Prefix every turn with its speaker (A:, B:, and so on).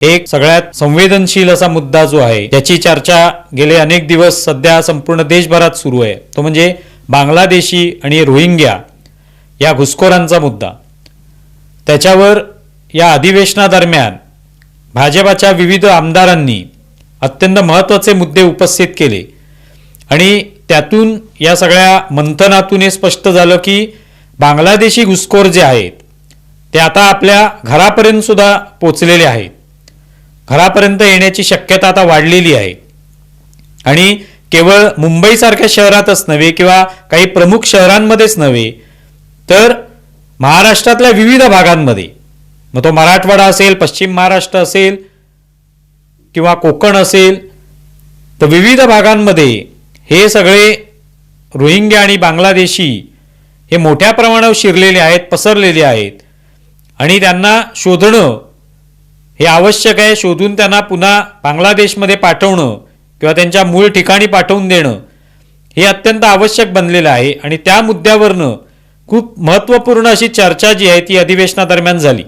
A: एक सगळ्यात संवेदनशील असा मुद्दा जो आहे, ज्याची चर्चा गेले अनेक दिवस सध्या संपूर्ण देशभरात सुरू आहे, तो म्हणजे बांगलादेशी आणि रोहिंग्या या घुसखोरांचा मुद्दा. त्याच्यावर या अधिवेशनादरम्यान भाजपाच्या विविध आमदारांनी अत्यंत महत्त्वाचे मुद्दे उपस्थित केले आणि त्यातून या सगळ्या मंथनातून हे स्पष्ट झालं की बांगलादेशी घुसखोर जे आहेत ते आता आपल्या घरापर्यंत सुद्धा पोचलेले आहेत. घरापर्यंत येण्याची शक्यता आता वाढलेली आहे आणि केवळ मुंबईसारख्या शहरातच नव्हे किंवा काही प्रमुख शहरांमध्येच नव्हे तर महाराष्ट्रातल्या विविध भागांमध्ये, मग तो मराठवाडा असेल, पश्चिम महाराष्ट्र असेल किंवा कोकण असेल, तर विविध भागांमध्ये हे सगळे रोहिंग्या आणि बांगलादेशी हे मोठ्या प्रमाणावर शिरलेले आहेत, पसरलेले आहेत आणि त्यांना शोधणं हे आवश्यक आहे. शोधून त्यांना पुन्हा बांगलादेशमध्ये पाठवणं किंवा त्यांच्या मूळ ठिकाणी पाठवून देणं हे अत्यंत आवश्यक बनलेलं आहे आणि त्या मुद्द्यावरनं खूप महत्त्वपूर्ण अशी चर्चा जी आहे ती अधिवेशनादरम्यान झाली.